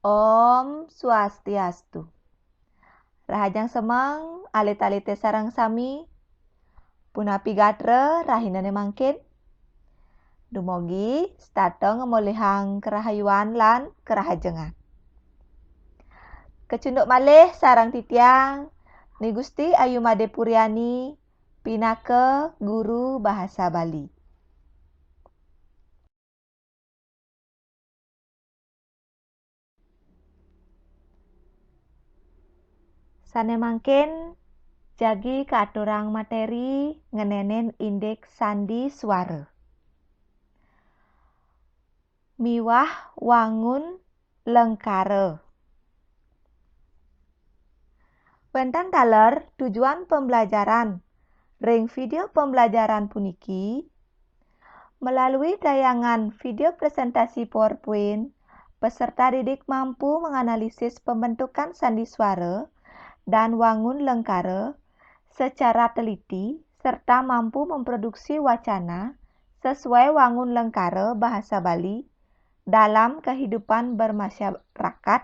Om Swastiastu. Rahajang semang, alit-alite sarang sami, punapi gatre rahinane mangkin. Dumogi, statong ngemolihang kerahayuan lan kerahajengan. Kecunduk malih sarang titiang, ni Gusti Ayu Made Puriani, pinake guru bahasa Bali. Sane mangkin jagi keaturang materi ngenenen indeks sandi suara. Miwah wangun lengkare. Wenten taler tujuan pembelajaran ring video pembelajaran puniki melalui tayangan video presentasi PowerPoint. Peserta didik mampu menganalisis pembentukan sandi suara dan wangun lengkare secara teliti serta mampu memproduksi wacana sesuai wangun lengkare bahasa Bali dalam kehidupan bermasyarakat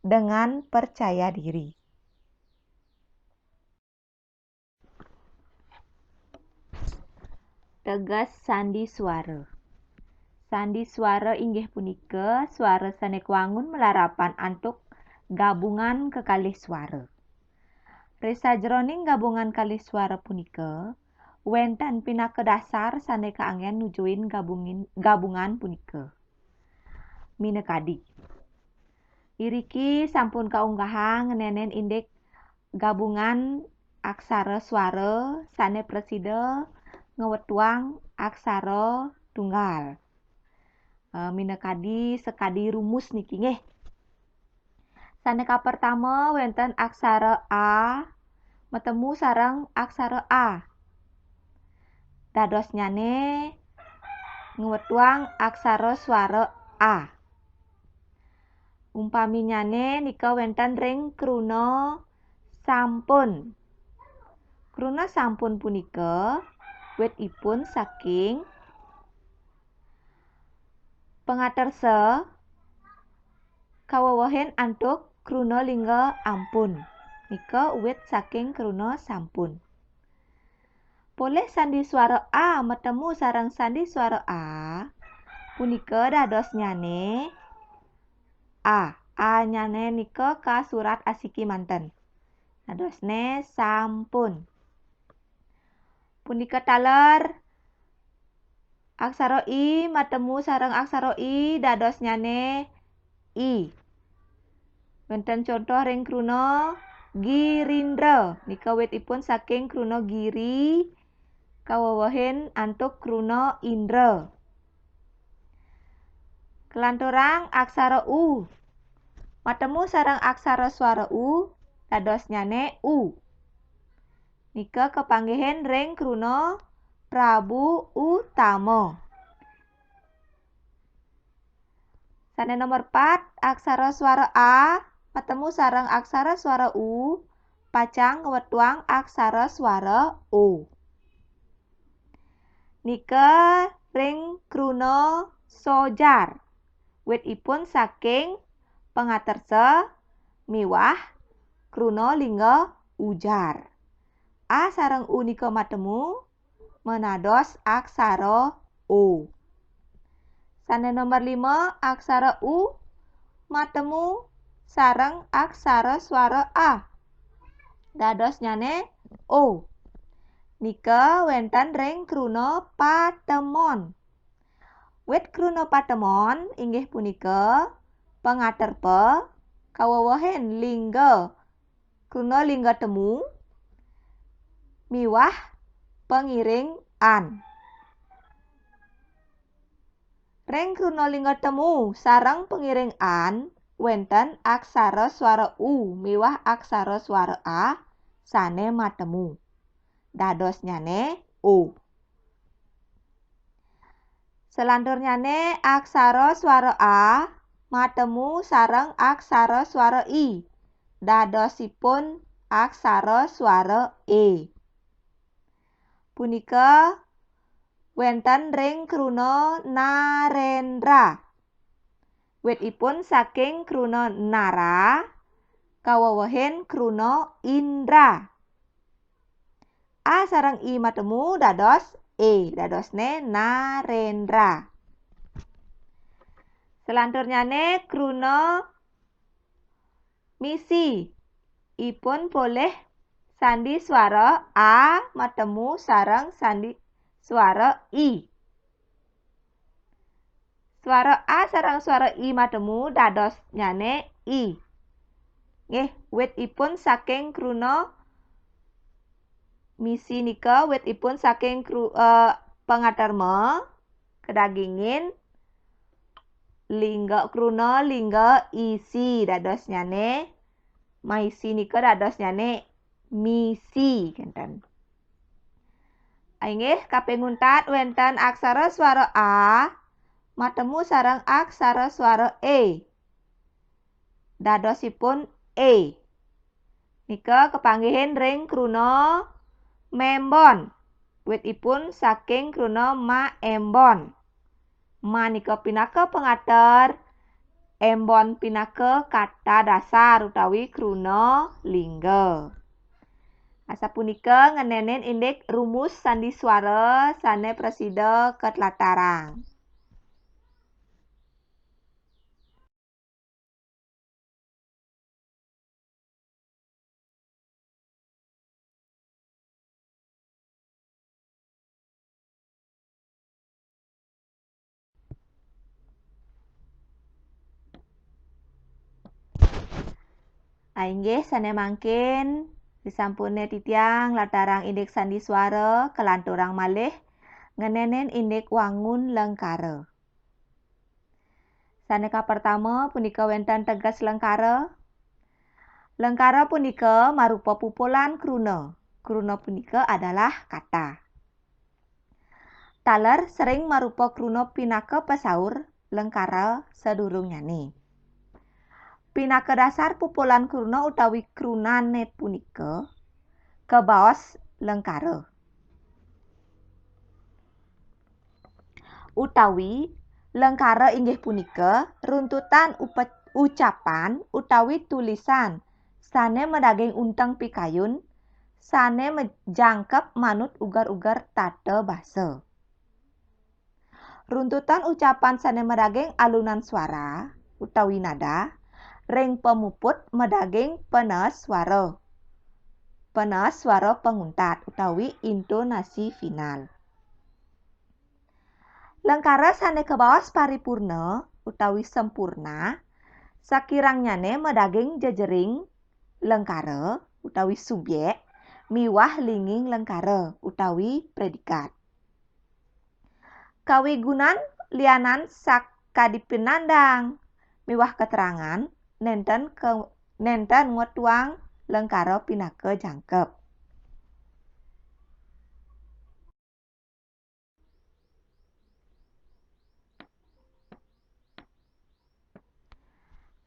dengan percaya diri. Tegas sandi suara. Sandi suara inggih punika suara sanek wangun melarapan antuk gabungan kekalih suara. Resa jroning gabungan kalih suara punika, wenten pinake dasar sanek kaanggen nujuin gabungan punika. Minekadi. Iriki sampun kaunggahang ngenenen indeks gabungan aksara suara sane presida ngewetuang aksara tunggal. Minekadi sekadi rumus niki nggih. Saneka pertama wenten aksara A metemu sareng aksara A. Dados nyane ngewetuang aksara suara A. Umpami nyane nika wenten ring kruna sampun. Kruna sampun punika witipun saking pengaterse kawewohen antuk kruna lingga ampun. Nika wit saking kruna sampun. Poleh sandi suara A metemu sareng sandi suara A punika dados nyane A. A nyane nika ka surat asiki manten. Dadosne sampun. Punika taler aksara I matemu sareng aksara I dados nyane I. Wenten contoh ring kruna girindra. Nika witipun saking kruna giri kawewohen antuk kruna indra. Kelanturang aksara U. Matemu sareng aksara suara U dados nyane U. Nika kepanggihen ring kruna Prabu Utama. Sane nomor 4 aksara suara A matemu sareng aksara suara U pacang ngewetuang aksara suara O. Nika ring kruna sojar. Witipun saking pengaterse miwah kruna lingga ujar. A sareng U nika matemu menados aksara O. Sane nomor 5 aksara U matemu sareng aksara suara A. Dados nyane O. Nika wenten ring kruna patemon. Wit kruna patemon inggih punika pengaterpe kawewohen lingga kruna lingga temu miwah pengiring an. Ring kruna lingga temu sareng pengiring an wenten aksara suara U miwah aksara suara A sane matemu. Dados nyane O. Selanjutnyane aksara suara A matemu sareng aksara suara I. Dadosipun aksara suara E. Punika wenten ring kruna narendra. Witipun saking kruna nara kawewehin kruna indra. A sareng I matemu dados E, dadosne Narendra. Selanjutnya kruna misi. Ipun boleh sandi swara A matemu sareng sandi swara I. Swara A sareng swara I matemu dados nyane I. Nggih, witipun saking kruna misi nika witipun saking pengaterma kedagingin lingga kruna lingga isi dados nyane maisi nika dados nyane misi genten. Inggih kaping untat wonten aksara swara A matemu sareng aksara swara E. Dadosipun E. Nika kepanggihin ring kruna membon. Witipun saking kruna maembon. Manika pinaka pengater, embon pinaka kata dasar utawi kruna lingga. Asapunika ngenenen indik rumus sandi swara sane presida ketlatarang. Inggih sane mangkin disampune titiang latarang indik sandi swara kelanturang malih ngenenen indik wangun lengkara. Saneka pertama punika wonten teges lengkara. Lengkara punika marupa pupulan kruna. Kruna punika adalah kata. Taler sering marupa kruna pinaka pesaur lengkara sedurung nyane. Pinaka dasar pupulan kruna utawi krunane punika kebaos lengkara. Utawi lengkara inggih punika runtutan ucapan utawi tulisan sane medaging unteng pikayun sane menjangkep manut ugar-ugar tata basa. Runtutan ucapan sane medaging alunan swara utawi nada ring pemuput medaging penes swara. Penes swara penguntat utawi intonasi final. Lengkara sane kebaos paripurna utawi sempurna sakirangnyane medaging jejering lengkara utawi subjek miwah linging lengkara utawi predikat. Kawigunan lianan sakadipinandang miwah keterangan nenten ngutuang lengkara pinaka jangkep.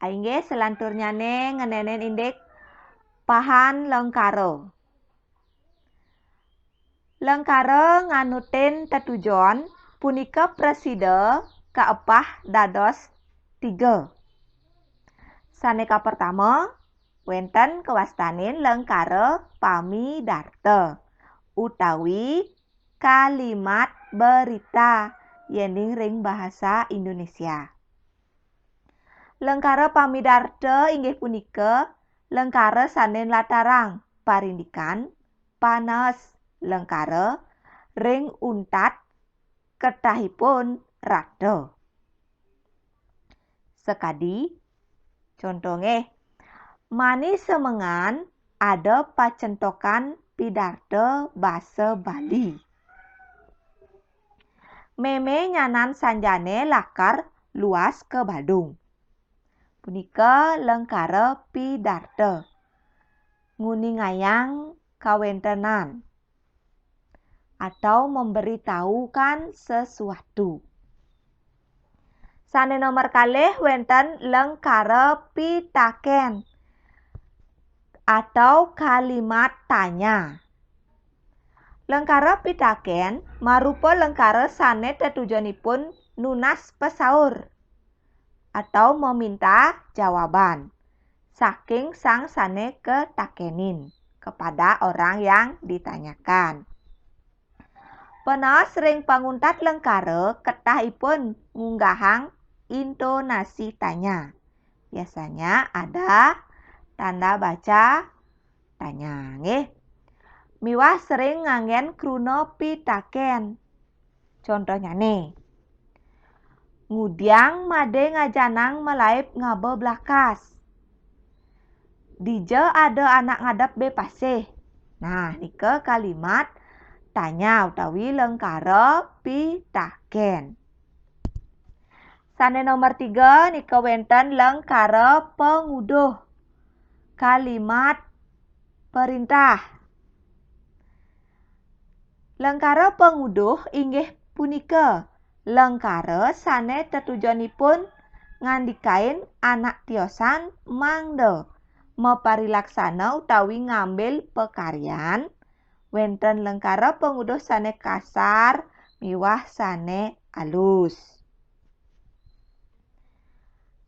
Inggih selanturnyane ngenenen indik pahan lengkara. Lengkara nganutin tetujon punika presida kaepah dados 3. Saneka pertama wonten kewastanin lengkara pamidarta utawi kalimat berita yening ring bahasa Indonesia. Lengkara pamidarta inggih punika lengkara sane latarang parindikan panes lengkara ring untat ketahipun rada. Sekadi contohnya mani semengan ada pacentokan pidarta basa Bali. Meme nyanan sanjane lakar luas ke Badung. Punika lengkara pidarta. Nguni ngayang kawentenan. Atau memberitahukan sesuatu. Sane nomor kalih wonten lengkara pitaken atau kalimat tanya. Lengkara pitaken marupa lengkara sane tetujonipun nunas pesaur. atau meminta jawaban saking sang sane ketakenin kepada orang yang ditanyakan. Pena sering panguntat lengkara ketahipun ngunggahang intonasi tanya. Biasanya ada tanda baca tanya, nggih. Miwah sering nganggen kruna pitaken. Contohnya nih. Ngudiang made ngajanang melaip ngabe blakas. Dije ada anak ngadap bepaseh. Nah, nike kalimat tanya utawi lengkara pitaken. Sane nomor 3 nika wenten lengkara penguduh. Kalimat perintah. Lengkara penguduh inggih punika lengkara sane tetujuanipun ngandikain anak tiosan mangde maparilaksana utawi ngambil pekaryan. Wenten lengkara penguduh sane kasar miwah sane alus.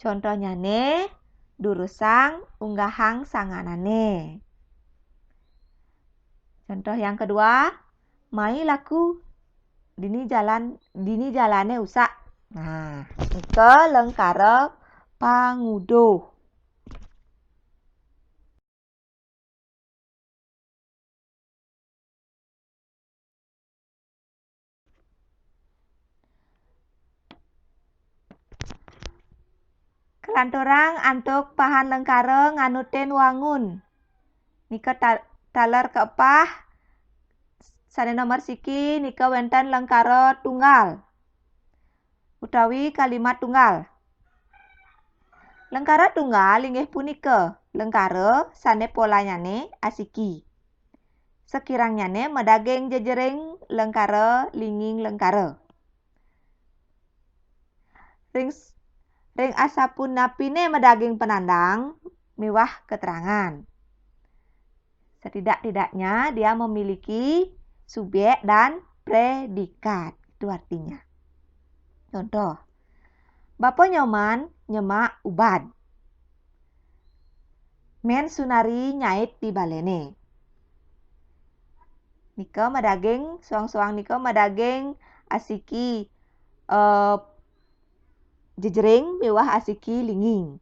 Contohnya nih, durusang unggahang sanganane. Contoh yang kedua, mai laku dini jalane usak. Nah, ke lengkara panguduh. Kelanturang antuk pahan lengkara nganutin wangun. Nika taler keepah sane nomor siki nika wenten lengkara tunggal utawi kalimat tunggal. Lengkara tunggal inggih punika lengkara sane polanyane asiki. Sekiranyane medaging jejering lengkara linging lengkara. Ring asapun napine medaging penandang miwah keterangan. Setidak-tidaknya dia memiliki subjek dan predikat. Itu artinya. Contoh. Bapak nyoman nyemak ubat. Men sunari nyait di balene. Nika medaging suang-suang nika medaging asiki jejering miwah asiki linging.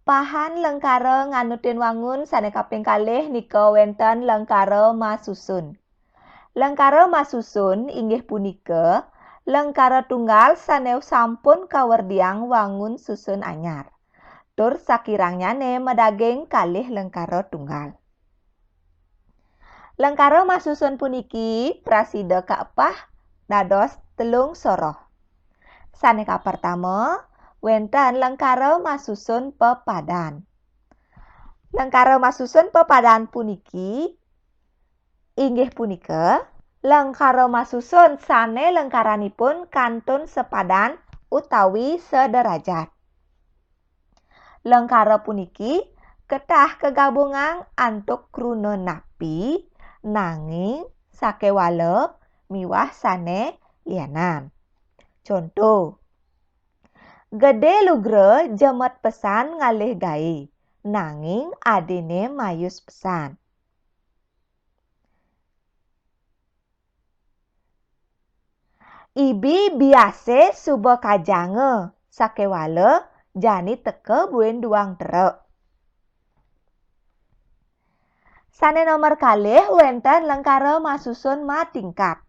Pahan lengkara nganutin wangun sane kaping kalih nika wenten lengkara masusun. Lengkara masusun inggih punika lengkara tunggal sane sampun kawerdiang wangun susun anyar. Tur sakiranyane medaging kalih lengkara tunggal. Lengkara masusun puniki prasida kaepah dados telung soroh. Sane kapertama wenten lengkara masusun pepadan. Lengkara masusun pepadan puniki inggih punika lengkara masusun sane lengkaranipun kantun sepadan utawi sederajat. Lengkara puniki kedah kegabungan antuk kruna napi nanging sakewala miwah sane lianan. Contoh. Gede lugra jemet pesan ngalih gae nanging adine mayus pesan. Ibi biase suba kajange sakewala jani teke buen duang terek. Sane nomor kalih wenten lengkara masusun matingkat.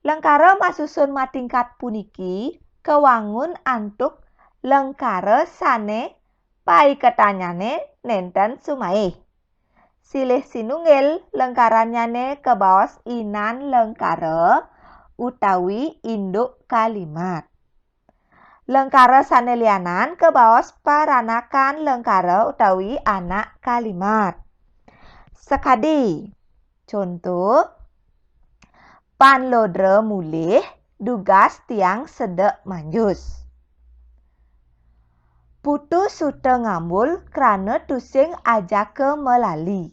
Lengkara masusun matingkat puniki kewangun antuk lengkara sane paiketanyane nenten sumaih. Silih sinunggil lengkaranyane kebaos inan lengkara utawi induk kalimat. Lengkara sane lianan kebaos paranakan lengkara utawi anak kalimat. Sekadi. Contoh. Panlodra mulih dugas tiang sedek manjus. Putu suta ngambul kerana tusing ajake melali.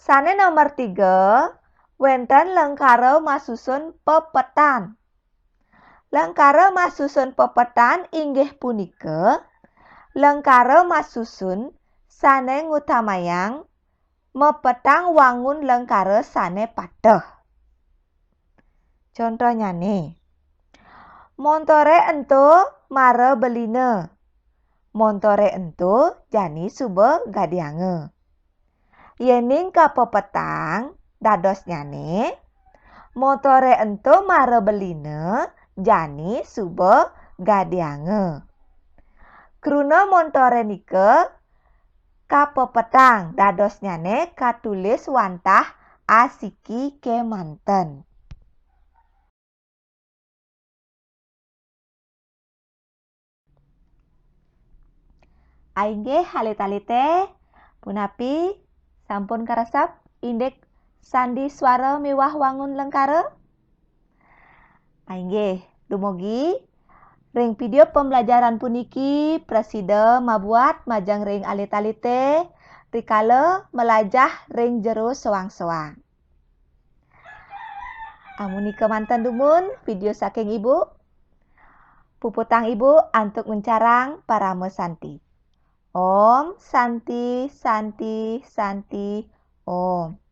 Sane nomor 3, wenten lengkara masusun pepetan. Lengkara masusun pepetan inggih punika lengkara masusun sane ngutamayang mepetang wangun lengkara sane padeh. Contohnya nih. Montore ento mare beline. Montore ento jani suba gadiange. Yening ka pepetang dados nyane. Motore ento mare beline jani suba gadiange. Kruna montore nike kapepetang dados nyane katulis wantah asiki kemanten. Ainggih halit-alite punapi sampun karesep indek sandi swara miwah wangun lengkara. Ainggih dumugi ring video pembelajaran puniki presida mabuat majang ring alit-alite rikala melajah ring jero sewang-sewang. Amunika mantan dumun video saking ibu. Puputang ibu antuk mencarang parama santi. Om Santi Santi Santi Om.